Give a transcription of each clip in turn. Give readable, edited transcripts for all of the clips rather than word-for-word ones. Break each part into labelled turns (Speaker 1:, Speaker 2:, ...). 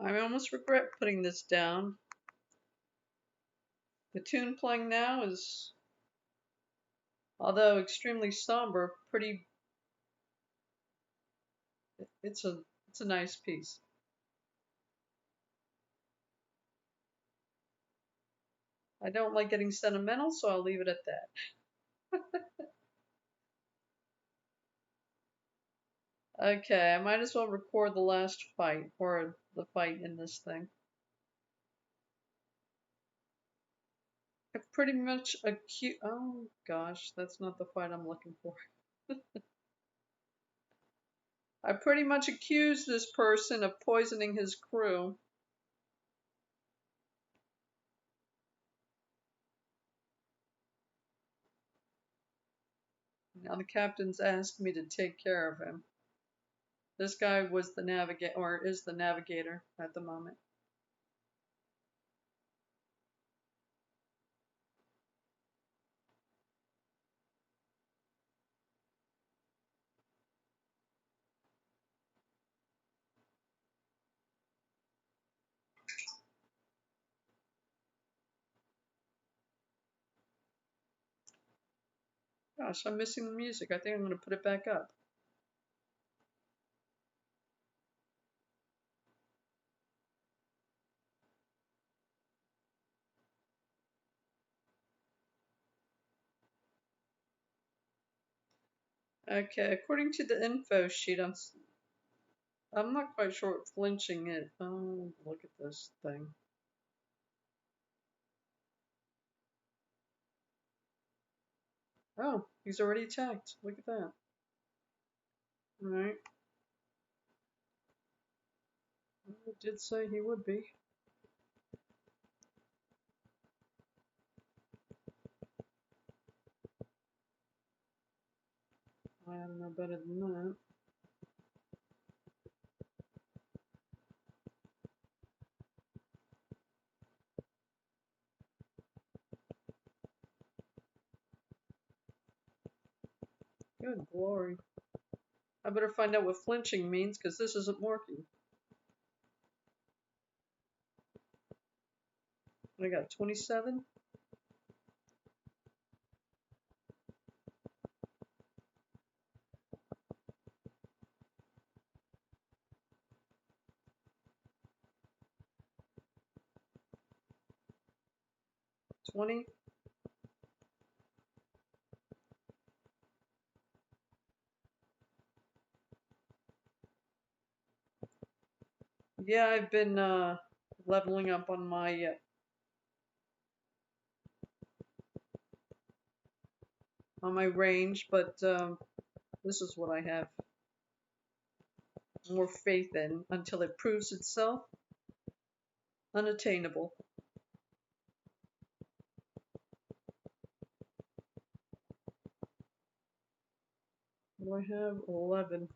Speaker 1: I almost regret putting this down. The tune playing now is, although extremely somber, pretty. It's a nice piece. I don't like getting sentimental, so I'll leave it at that. Okay, I might as well record the last fight, or the fight in this thing. I pretty much oh gosh, that's not the fight I'm looking for. I pretty much accused this person of poisoning his crew. Now the captain's asked me to take care of him. This guy was the navigator, or is the navigator at the moment. Gosh, I'm missing the music. I think I'm going to put it back up. Okay, according to the info sheet, I'm not quite sure what flinching is. Oh, look at this thing. Oh, he's already attacked. Look at that. Alright. I did say he would be. I don't know better than that. Good glory. I better find out what flinching means, because this isn't working. I got 27. $20. Yeah, I've been leveling up on my range, but this is what I have more faith in until it proves itself unattainable. What do I have? 11.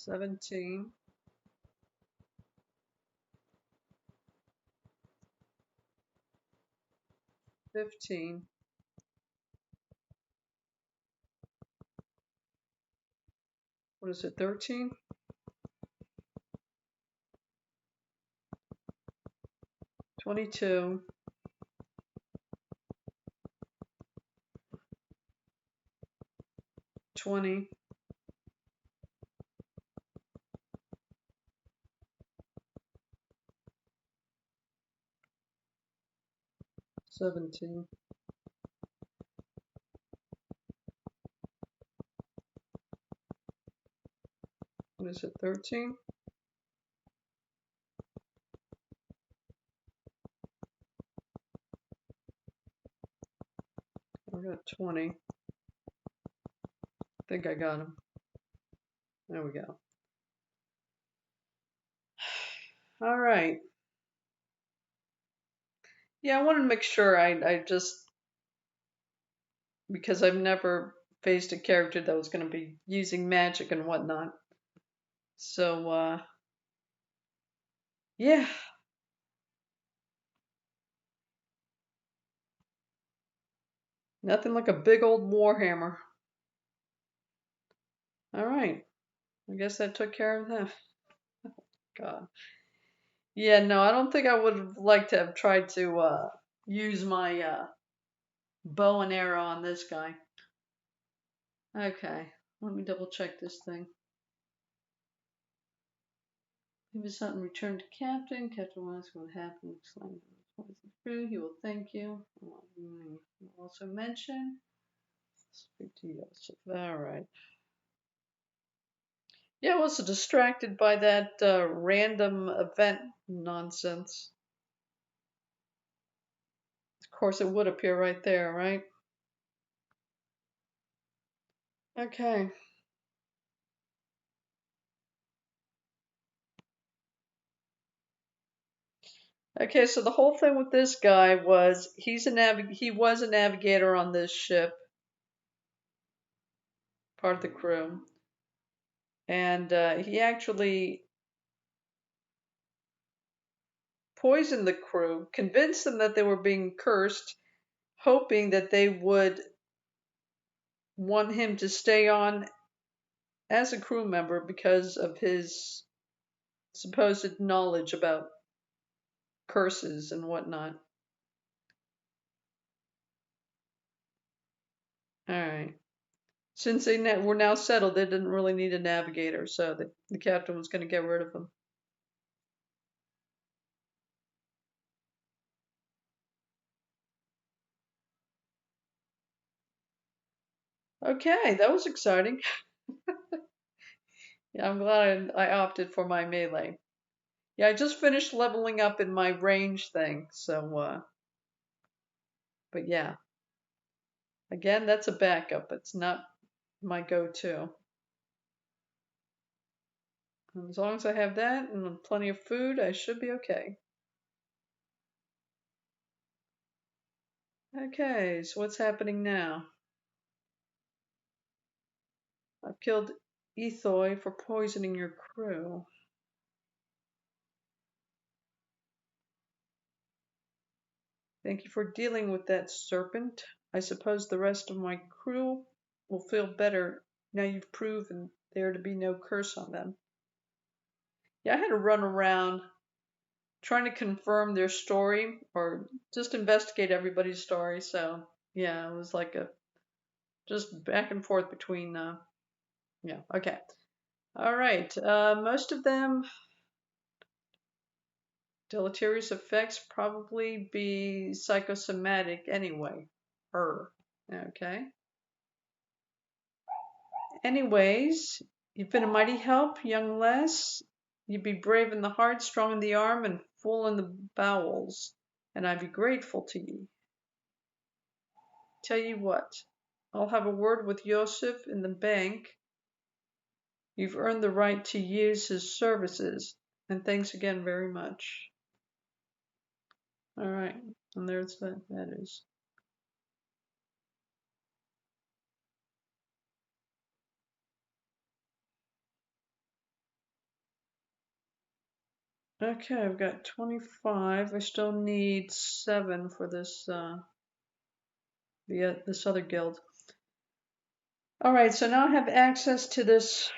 Speaker 1: $17. 15. What is it? 13. 22. 20. 17. What is it? 13. I got 20. I think I got him. There we go. All right. Yeah, I wanted to make sure I just, because I've never faced a character that was going to be using magic and whatnot. So, yeah. Nothing like a big old warhammer. Alright. I guess that took care of them. God. Yeah, no, I don't think I would have liked to have tried to use my bow and arrow on this guy. Okay, let me double check this thing. He was something returned to Captain. Captain will ask what happened. Explain through. He will thank you. Will also mention. Speak to Joseph. Alright. Yeah, I was distracted by that random event nonsense. Of course, it would appear right there, right? Okay. Okay, so the whole thing with this guy was he was a navigator on this ship, part of the crew, and he actually poisoned the crew, convinced them that they were being cursed, hoping that they would want him to stay on as a crew member because of his supposed knowledge about curses and whatnot. All right. Since they were now settled, they didn't really need a navigator, so the captain was going to get rid of them. Okay, that was exciting. Yeah, I'm glad I opted for my melee. Yeah, I just finished leveling up in my range thing, so, but yeah. Again, that's a backup. It's not my go-to. And as long as I have that and plenty of food, I should be okay. Okay, so what's happening now? I've killed Ithoi for poisoning your crew. Thank you for dealing with that serpent. I suppose the rest of my crew will feel better now you've proven there to be no curse on them. Yeah, I had to run around trying to confirm their story or just investigate everybody's story. So yeah, it was like a just back and forth between yeah, okay. All right. Most of them deleterious effects probably be psychosomatic anyway. Okay. Anyways, you've been a mighty help, young lass. You be brave in the heart, strong in the arm, and full in the bowels, and I be grateful to ye. Tell you what, I'll have a word with Joseph in the bank. You've earned the right to use his services, and thanks again very much. All right, and there's that is. Okay, I've got 25. I still need 7 for this this other guild. All right, so now I have access to this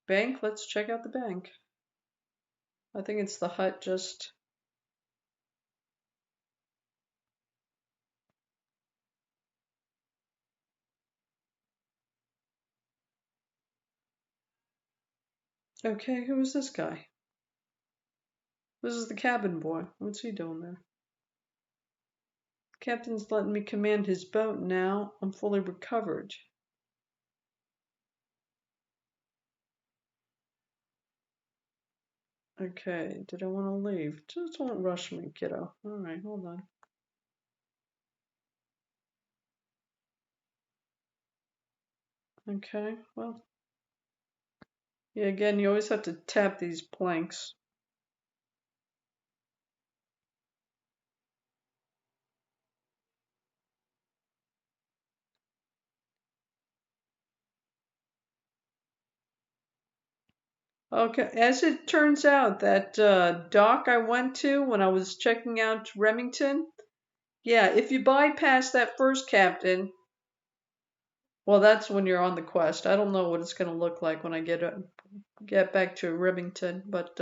Speaker 1: bank. Let's check out the bank. I think it's the hut just. Okay, who is this guy? This is the cabin boy. What's he doing there? Captain's letting me command his boat now. I'm fully recovered. Okay, did I want to leave? Just don't rush me, kiddo. Alright, hold on. Okay, well. Yeah, again, you always have to tap these planks. Okay, as it turns out, that dock I went to when I was checking out Remington, Yeah, if you bypass that first captain, well, that's when you're on the quest. I don't know what it's going to look like when I get back to Remington, but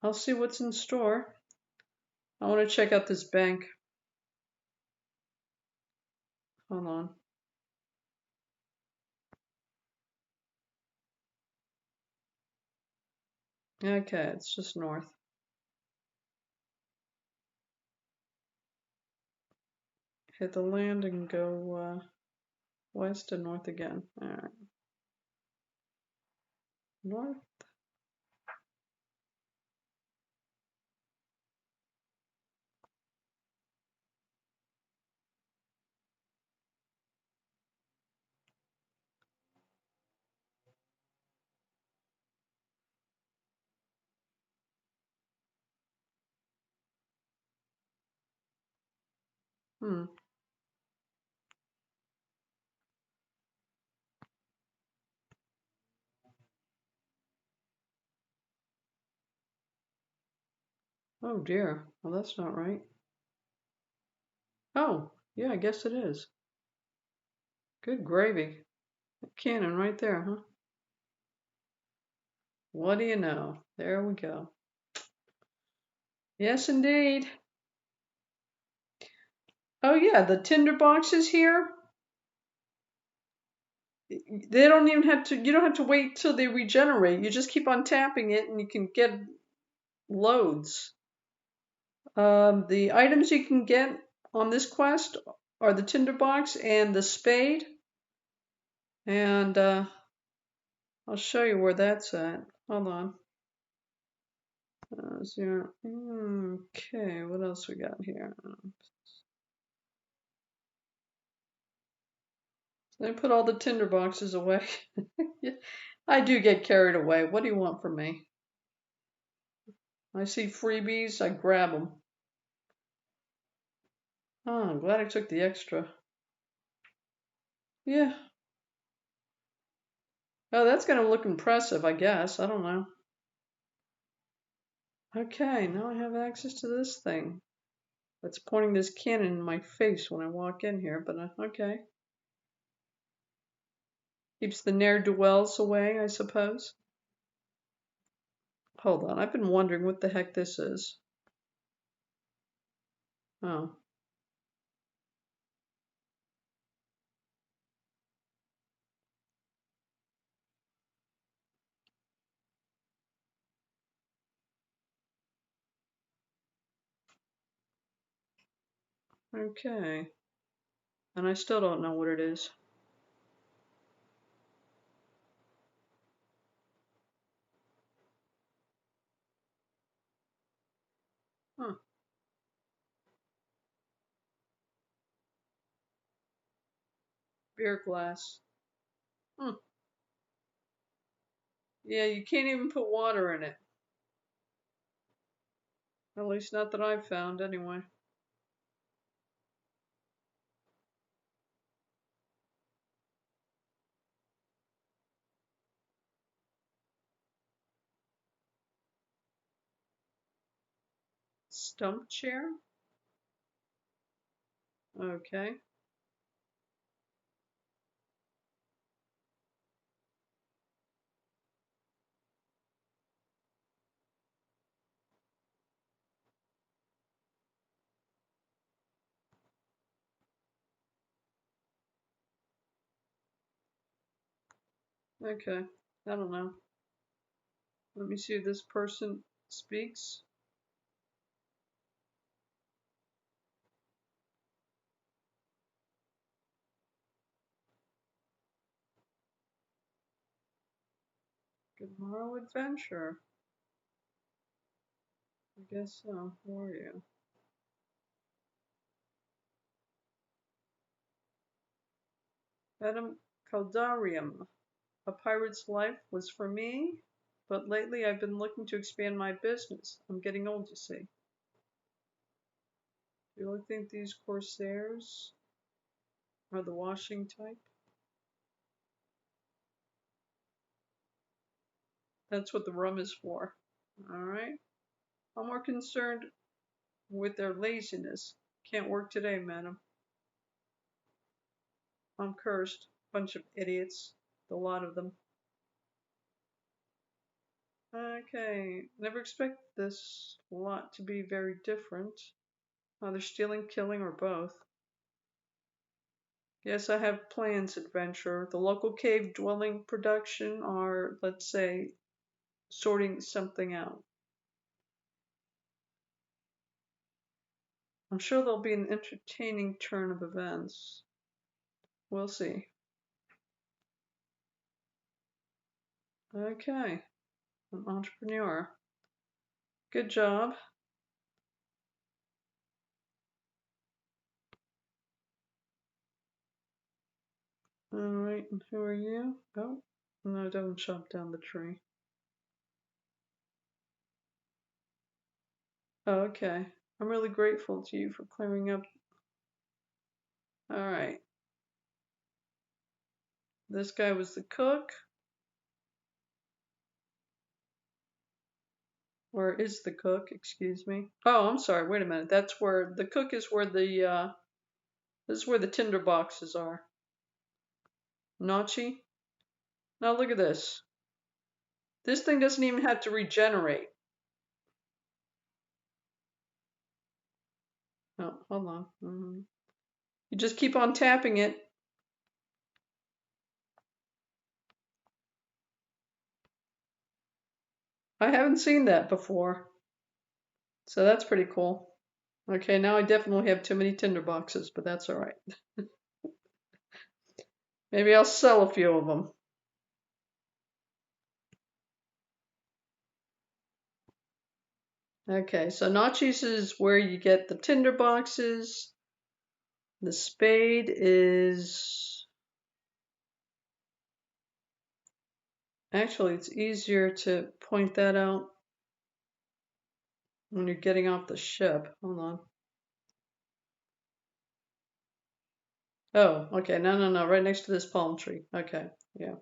Speaker 1: I'll see what's in store. I want to check out this bank. Hold on. Okay, it's just north. Hit the land and go west and north again. All right. North. Hmm. Oh dear. Well, that's not right. Oh, yeah, I guess it is. Good gravy. A cannon right there, huh? What do you know? There we go. Yes, indeed. Oh yeah, the tinder boxes here. They don't even have to. You don't have to wait till they regenerate. You just keep on tapping it, and you can get loads. The items you can get on this quest are the tinderbox and the spade, and I'll show you where that's at. Hold on. Zero. Okay, what else we got here? Let me put all the tinderboxes away. I do get carried away. What do you want from me? I see freebies, I grab them. Oh, I'm glad I took the extra. Yeah. Oh, that's going to look impressive, I guess. I don't know. Okay, now I have access to this thing. That's pointing this cannon in my face when I walk in here, but okay. Keeps the ne'er-do-wells away, I suppose. Hold on, I've been wondering what the heck this is. Oh. Okay. And I still don't know what it is. Huh. Beer glass. Hmm. Yeah, you can't even put water in it. At least not that I've found, anyway. Stump chair? Okay. Okay. I don't know. Let me see if this person speaks. Good morrow adventure. I guess so. Who are you? Adam Caldarium. A pirate's life was for me, but lately I've been looking to expand my business. I'm getting old, you see. Do you really think these Corsairs are the washing type? That's what the rum is for. Alright. I'm more concerned with their laziness. Can't work today, madam. I'm cursed. Bunch of idiots. The lot of them. Okay, never expect this lot to be very different. Either stealing, killing, or both. Yes, I have plans, adventurer. The local cave dwelling production are, let's say, sorting something out. I'm sure there'll be an entertaining turn of events. We'll see. Okay, an entrepreneur. Good job. Alright, and who are you? Oh, no, don't chop down the tree. Oh, okay. I'm really grateful to you for clearing up. Alright. This guy was the cook. Or is the cook, excuse me. Oh, I'm sorry, wait a minute. That's where, the cook is where the, this is where the tinder boxes are. Nachi? Now look at this. This thing doesn't even have to regenerate. Oh, hold on. You just keep on tapping it. I haven't seen that before. So that's pretty cool. Okay, now I definitely have too many tinder boxes, but that's alright. Maybe I'll sell a few of them. Okay, so Nachi's is where you get the tinder boxes. The spade is... Actually, it's easier to point that out when you're getting off the ship. Hold on. Oh, okay. No. Right next to this palm tree. Okay, yeah.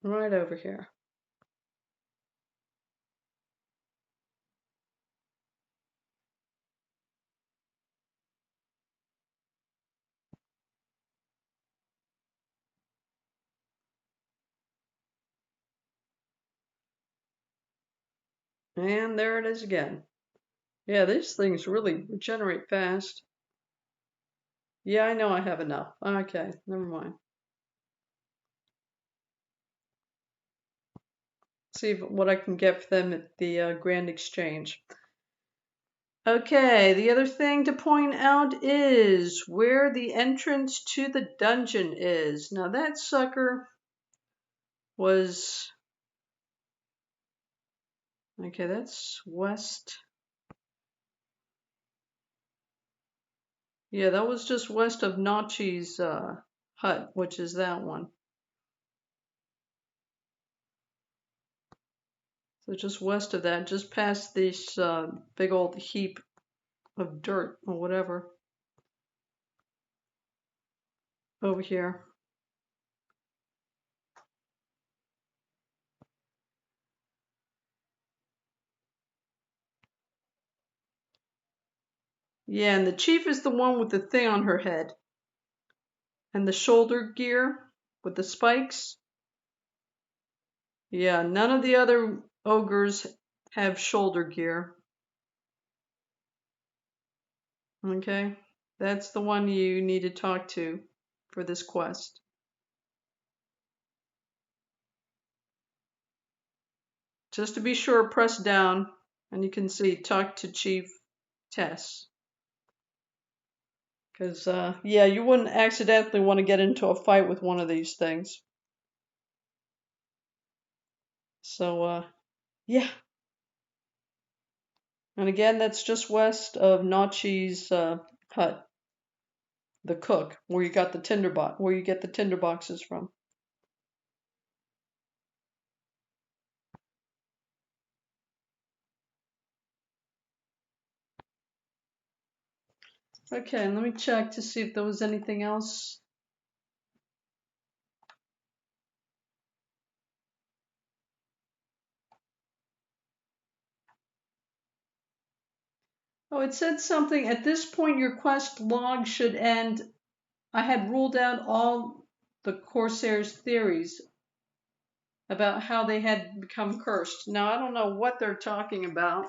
Speaker 1: Right over here. And there it is again. Yeah, these things really regenerate fast. Yeah, I know I have enough. Okay, never mind. See what I can get for them at the Grand Exchange. Okay, the other thing to point out is where the entrance to the dungeon is. Now that sucker was... Okay, that's west. Yeah, that was just west of Nachi's hut, which is that one. So just west of that, just past this big old heap of dirt or whatever. Over here. Yeah, and the chief is the one with the thing on her head. And the shoulder gear with the spikes. Yeah, none of the other ogres have shoulder gear. Okay, that's the one you need to talk to for this quest. Just to be sure, press down and you can see talk to Chief Tess. Because, yeah, you wouldn't accidentally want to get into a fight with one of these things. So, yeah. And again, that's just west of Nachi's hut. The cook, where you got the where you get the tinder boxes from. Okay, and let me check to see if there was anything else. Oh, it said something. At this point, your quest log should end. I had ruled out all the Corsair's theories about how they had become cursed. Now, I don't know what they're talking about.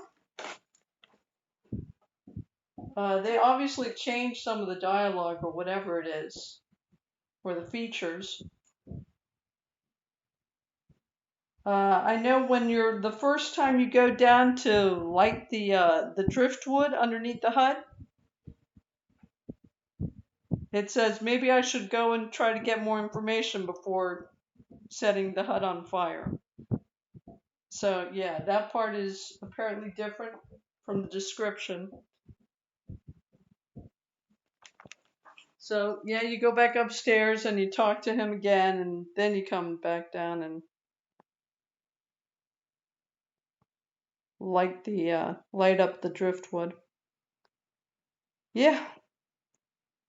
Speaker 1: They obviously changed some of the dialogue or whatever it is, or the features. I know when you're the first time you go down to light the driftwood underneath the hut, it says maybe I should go and try to get more information before setting the hut on fire. So yeah, that part is apparently different from the description. So yeah, you go back upstairs and you talk to him again, and then you come back down and light up the driftwood. Yeah,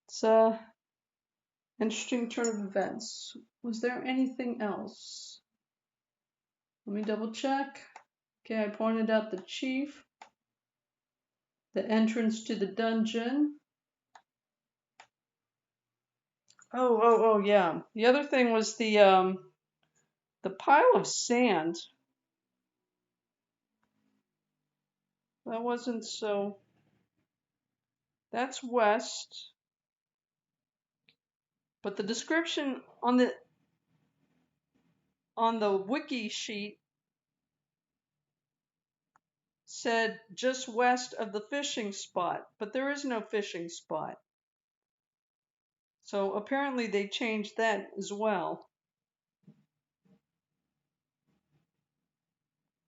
Speaker 1: it's a interesting turn of events. Was there anything else? Let me double check. Okay, I pointed out the chief, the entrance to the dungeon. Oh, yeah. The other thing was the pile of sand. That wasn't so. That's west. But the description on the wiki sheet said just west of the fishing spot, but there is no fishing spot. So apparently they changed that as well.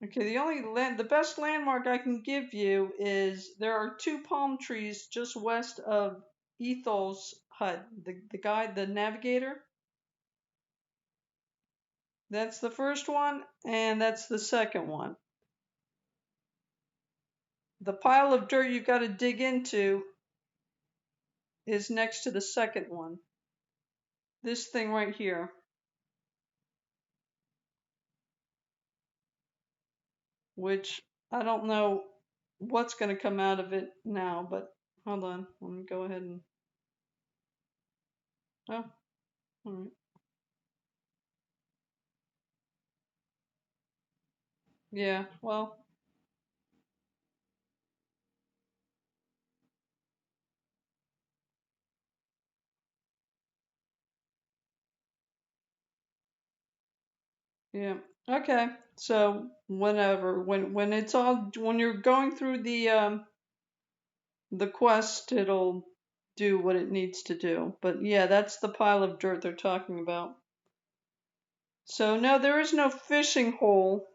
Speaker 1: Okay, the best landmark I can give you is there are 2 palm trees just west of Ithoi's hut. The guy, the navigator. That's the first one, and that's the second one. The pile of dirt you've got to dig into is next to the second one. This thing right here. Which I don't know what's going to come out of it now, but hold on. Let me go ahead and. Oh, all right. Yeah, well. Yeah. Okay. So whenever when you're going through the quest, it'll do what it needs to do. But yeah, that's the pile of dirt they're talking about. So no, there is no fishing hole.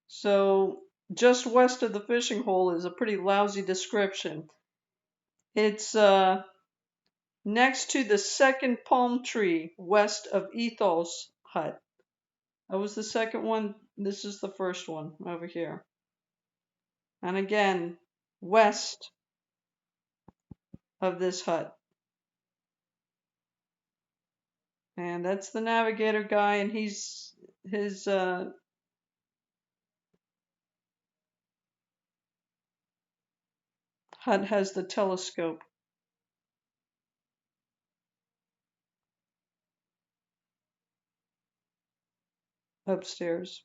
Speaker 1: So just west of the fishing hole is a pretty lousy description. It's next to the second palm tree west of Ithos hut. That was the second one. This is the first one over here. And again, west of this hut. And that's the navigator guy, and his hut has the telescope upstairs.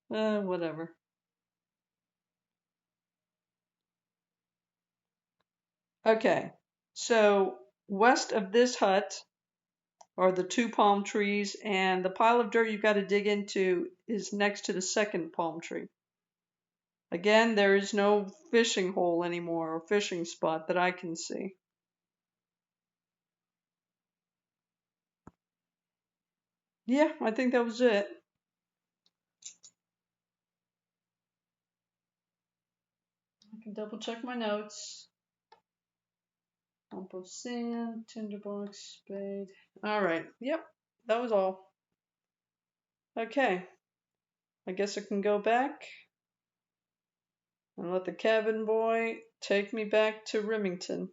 Speaker 1: Whatever. Okay, so west of this hut are the 2 palm trees, and the pile of dirt you've got to dig into is next to the second palm tree. Again, there is no fishing hole anymore, or fishing spot that I can see. Yeah, I think that was it. I can double check my notes. Lump of sand, tinderbox, spade. All right. Yep, that was all. Okay. I guess I can go back and let the cabin boy take me back to Remington.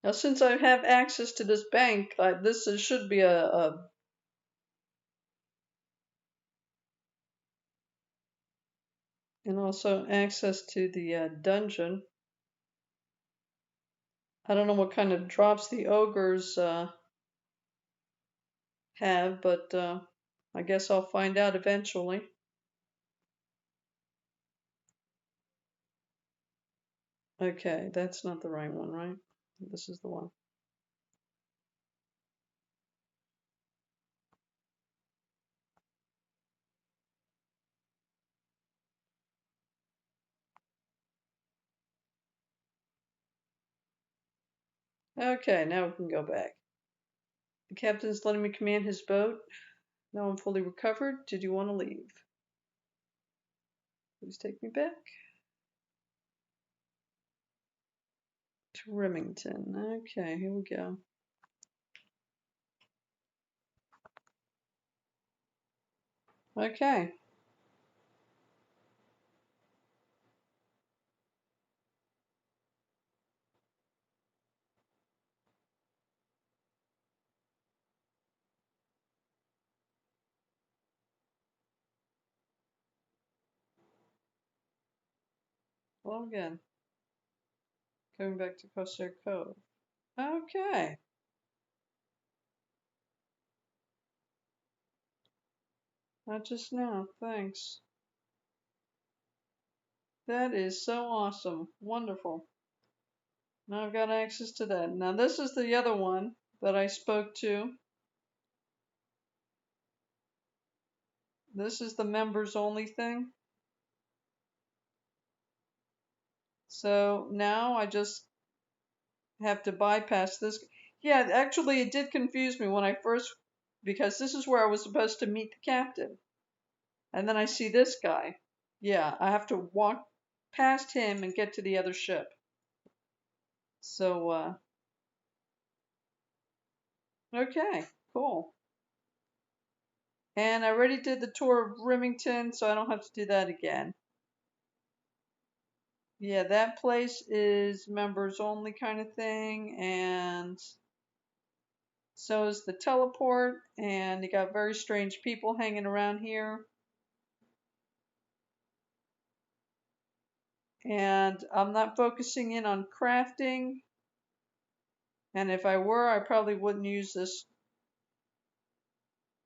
Speaker 1: Now, since I have access to this bank, should be and also access to the dungeon. I don't know what kind of drops the ogres have, but I guess I'll find out eventually. Okay, that's not the right one, right? This is the one. Okay, now we can go back. The captain's letting me command his boat. Now I'm fully recovered. Did you want to leave? Please take me back to Remington. Okay, here we go. Okay. Well, again, going back to Corsair Cove. Okay. Not just now. Thanks. That is so awesome. Wonderful. Now I've got access to that. Now this is the other one that I spoke to. This is the members only thing. So now I just have to bypass this. Yeah, actually it did confuse me when I first, because this is where I was supposed to meet the captain. And then I see this guy. Yeah, I have to walk past him and get to the other ship. So, okay, cool. And I already did the tour of Remington, so I don't have to do that again. Yeah, that place is members only kind of thing, and so is the teleport, and you got very strange people hanging around here. And I'm not focusing in on crafting, and if I were, I probably wouldn't use this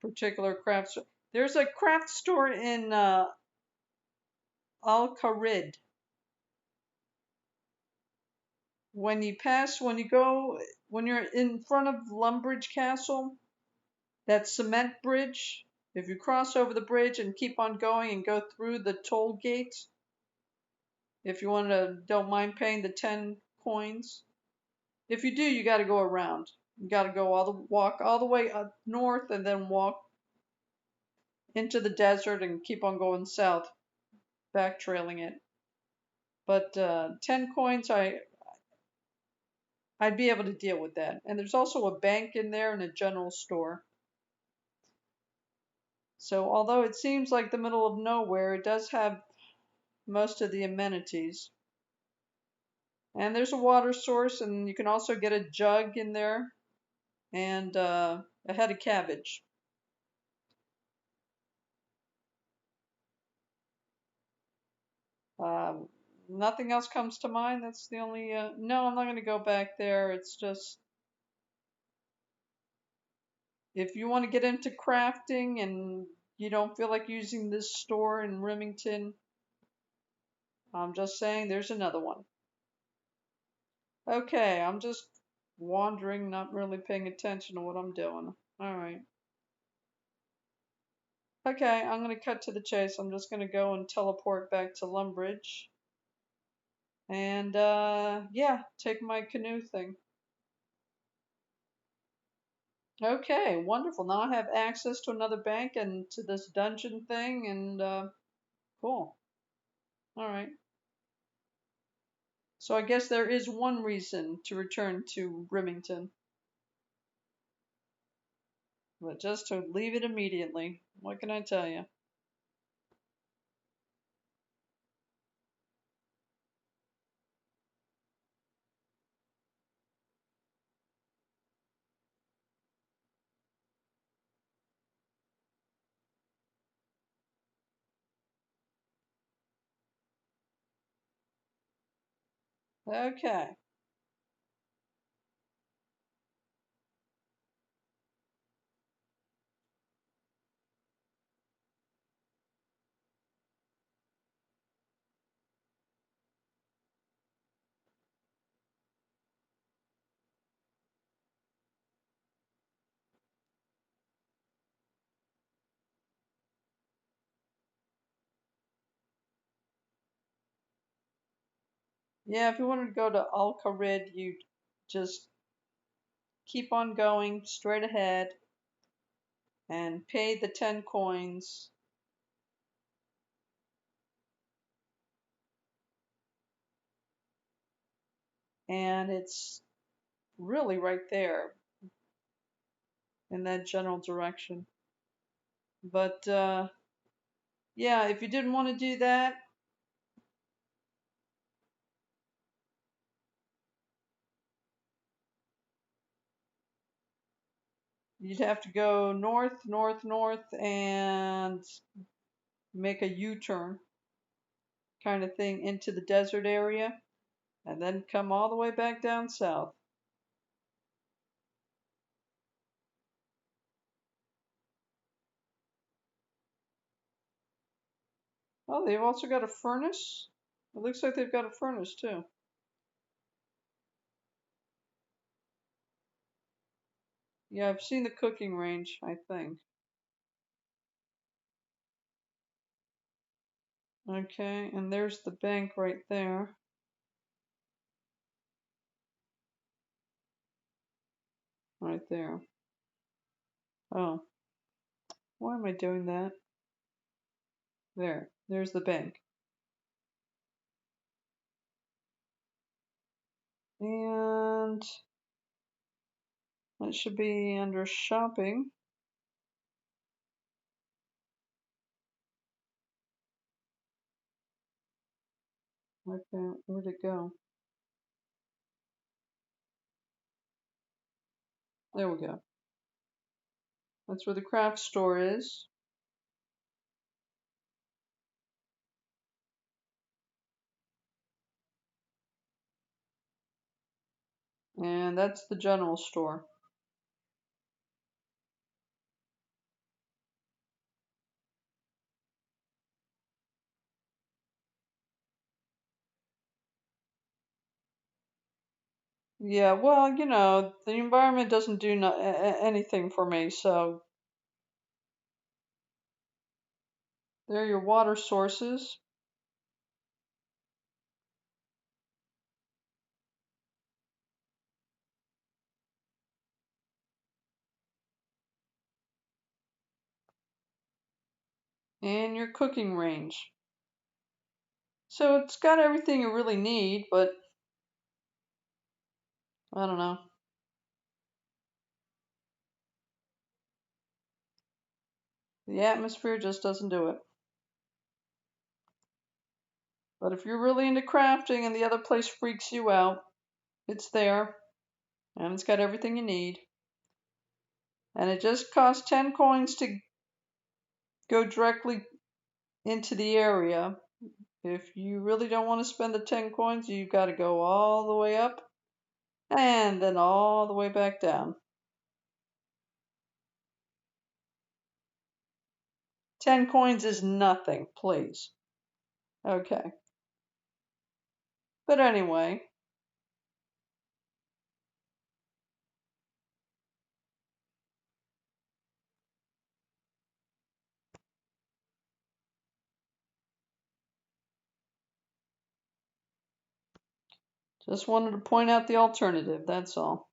Speaker 1: particular craft store. There's a craft store in Al Kharid. When you're in front of Lumbridge Castle, that cement bridge, if you cross over the bridge and keep on going and go through the toll gate, if you don't mind paying the 10 coins. If you do, you got to go around. You got to walk all the way up north and then walk into the desert and keep on going south, backtrailing it. But 10 coins, I'd be able to deal with that. And there's also a bank in there and a general store. So although it seems like the middle of nowhere, it does have most of the amenities. And there's a water source, and you can also get a jug in there and a head of cabbage. Um, Nothing else comes to mind. That's the only. No, I'm not going to go back there. It's just if you want to get into crafting and you don't feel like using this store in Remington, I'm just saying there's another one. Okay, I'm just wandering, not really paying attention to what I'm doing. All right. Okay, I'm going to cut to the chase. I'm just going to go and teleport back to Lumbridge. And, yeah, take my canoe thing. Okay, wonderful. Now I have access to another bank and to this dungeon thing, and, cool. All right. So I guess there is one reason to return to Remington. But just to leave it immediately. What can I tell you? Okay. Yeah, if you wanted to go to Al-Kharid, you just keep on going straight ahead and pay the 10 coins. And it's really right there in that general direction. But yeah, if you didn't want to do that, you'd have to go north, north, north, and make a U-turn kind of thing into the desert area, and then come all the way back down south. Oh, they've also got a furnace? It looks like they've got a furnace too. Yeah, I've seen the cooking range, I think. Okay, and there's the bank right there. Right there. Oh, why am I doing that? There. There's the bank. And that should be under shopping. Okay, where'd it go? There we go. That's where the craft store is. And that's the general store. Yeah, well, you know, the environment doesn't do anything for me, so there are your water sources. And your cooking range. So it's got everything you really need, but I don't know. The atmosphere just doesn't do it. But if you're really into crafting and the other place freaks you out, it's there. And it's got everything you need. And it just costs 10 coins to go directly into the area. If you really don't want to spend the 10 coins, you've got to go all the way up and then all the way back down. 10 coins is nothing, please. Okay. But anyway, just wanted to point out the alternative, that's all.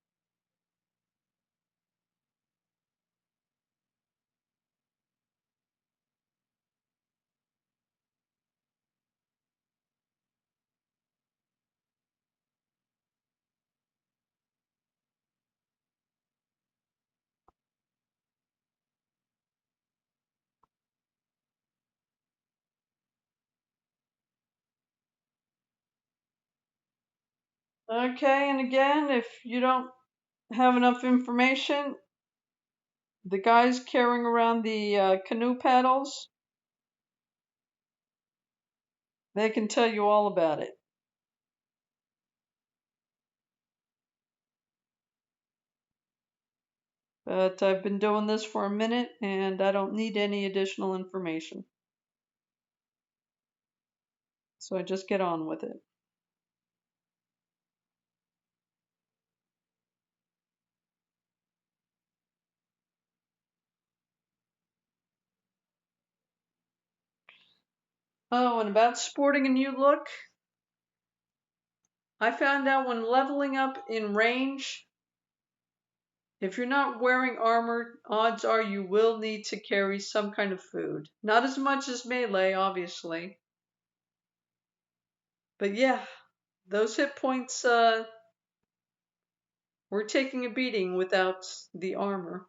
Speaker 1: Okay, and again, if you don't have enough information, the guys carrying around the canoe paddles, they can tell you all about it. But I've been doing this for a minute and I don't need any additional information. So I just get on with it. Oh, and about sporting a new look, I found out when leveling up in range, if you're not wearing armor, odds are you will need to carry some kind of food. Not as much as melee, obviously. But yeah, those hit points were taking a beating without the armor.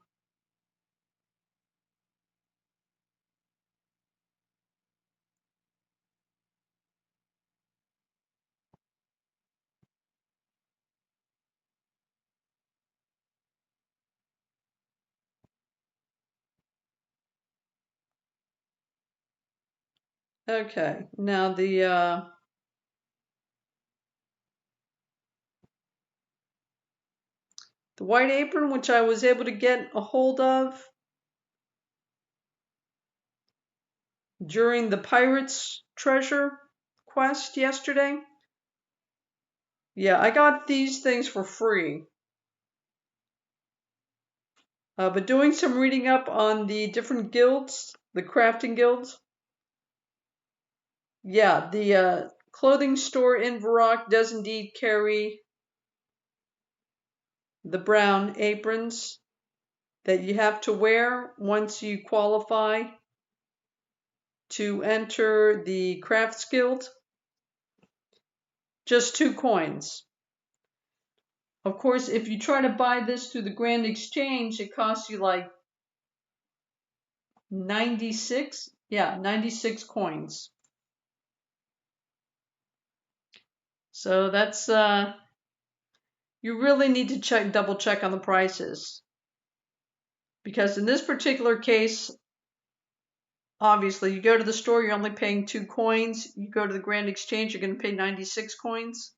Speaker 1: Okay, now the white apron, which I was able to get a hold of during the Pirates Treasure quest yesterday. Yeah, I got these things for free. But doing some reading up on the different guilds, the crafting guilds. Yeah, the clothing store in Varrock does indeed carry the brown aprons that you have to wear once you qualify to enter the crafts guild. Just 2 coins. Of course, if you try to buy this through the Grand Exchange, it costs you like 96. Yeah, 96 coins. So that's you really need to double check on the prices. Because in this particular case, obviously, you go to the store, you're only paying 2 coins. You go to the Grand Exchange, you're going to pay 96 coins.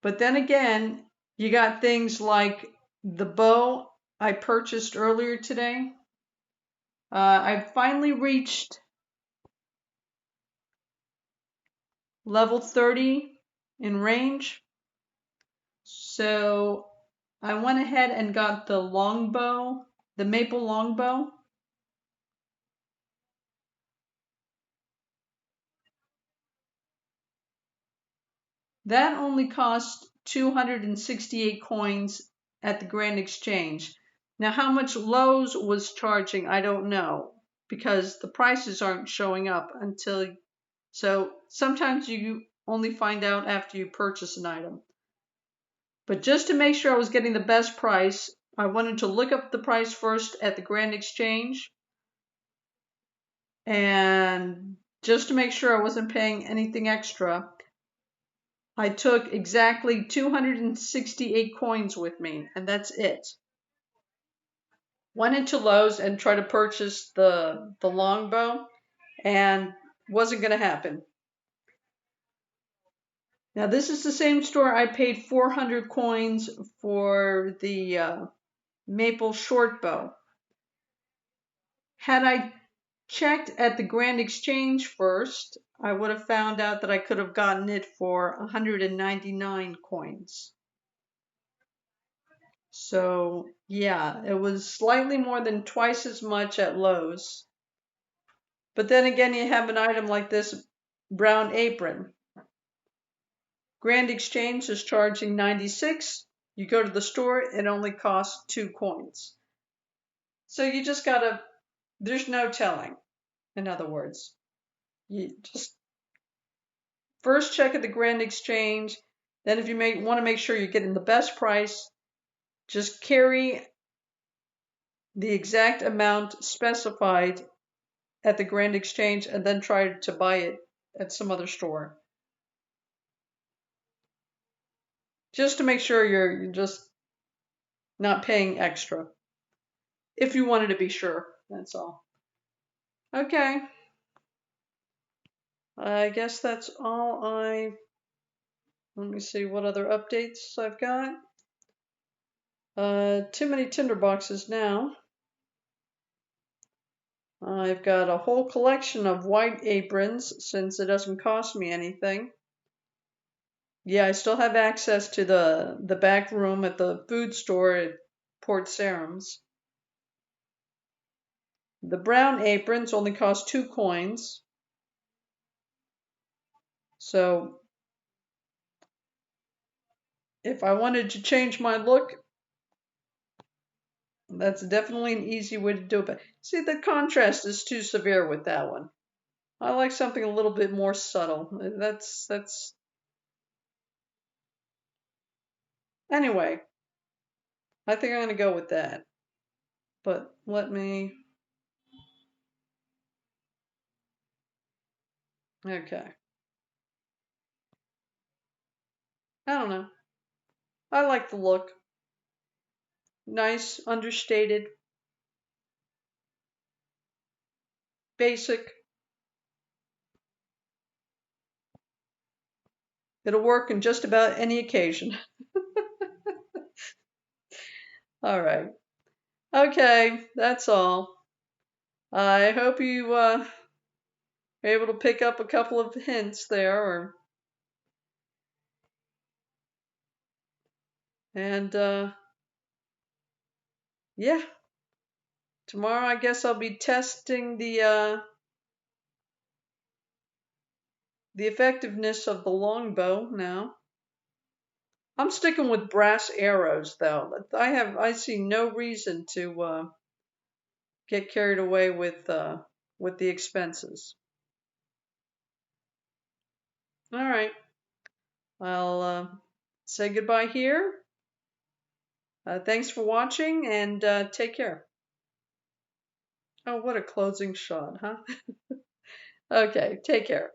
Speaker 1: But then again, you got things like the bow I purchased earlier today. I finally reached level 30 in range. So I went ahead and got the longbow, the maple longbow. That only cost 268 coins at the Grand Exchange. Now, how much Lowe's was charging, I don't know, because the prices aren't showing up until. So sometimes you only find out after you purchase an item. But just to make sure I was getting the best price, I wanted to look up the price first at the Grand Exchange. And just to make sure I wasn't paying anything extra, I took exactly 268 coins with me, and that's it. Went into Lowe's and tried to purchase the longbow, and wasn't going to happen. Now, this is the same store I paid 400 coins for the maple short bow. Had I checked at the Grand Exchange first, I would have found out that I could have gotten it for 199 coins. So, yeah, it was slightly more than twice as much at Lowe's. But then again, you have an item like this brown apron. Grand Exchange is charging 96. You go to the store, it only costs 2 coins. So you just gotta, there's no telling, in other words. You just first check at the Grand Exchange. Then if you want to make sure you're getting the best price, just carry the exact amount specified at the Grand Exchange and then try to buy it at some other store. Just to make sure you're just not paying extra. If you wanted to be sure, that's all. Okay. I guess that's all let me see what other updates I've got. Too many tinder boxes now. I've got a whole collection of white aprons since it doesn't cost me anything. Yeah, I still have access to the back room at the food store at Port Sarums. The brown aprons only cost 2 coins. So if I wanted to change my look, that's definitely an easy way to do it. But see, the contrast is too severe with that one. I like something a little bit more subtle. That's anyway. I think I'm gonna go with that. But let me. Okay. I don't know. I like the look. Nice, understated, basic. It'll work in just about any occasion. All right. Okay, that's all. I hope you were able to pick up a couple of hints there, and yeah. Tomorrow, I guess I'll be testing the effectiveness of the longbow now. I'm sticking with brass arrows though. I see no reason to get carried away with the expenses. All right. I'll say goodbye here. Thanks for watching and take care. Oh, what a closing shot, huh? Okay, take care.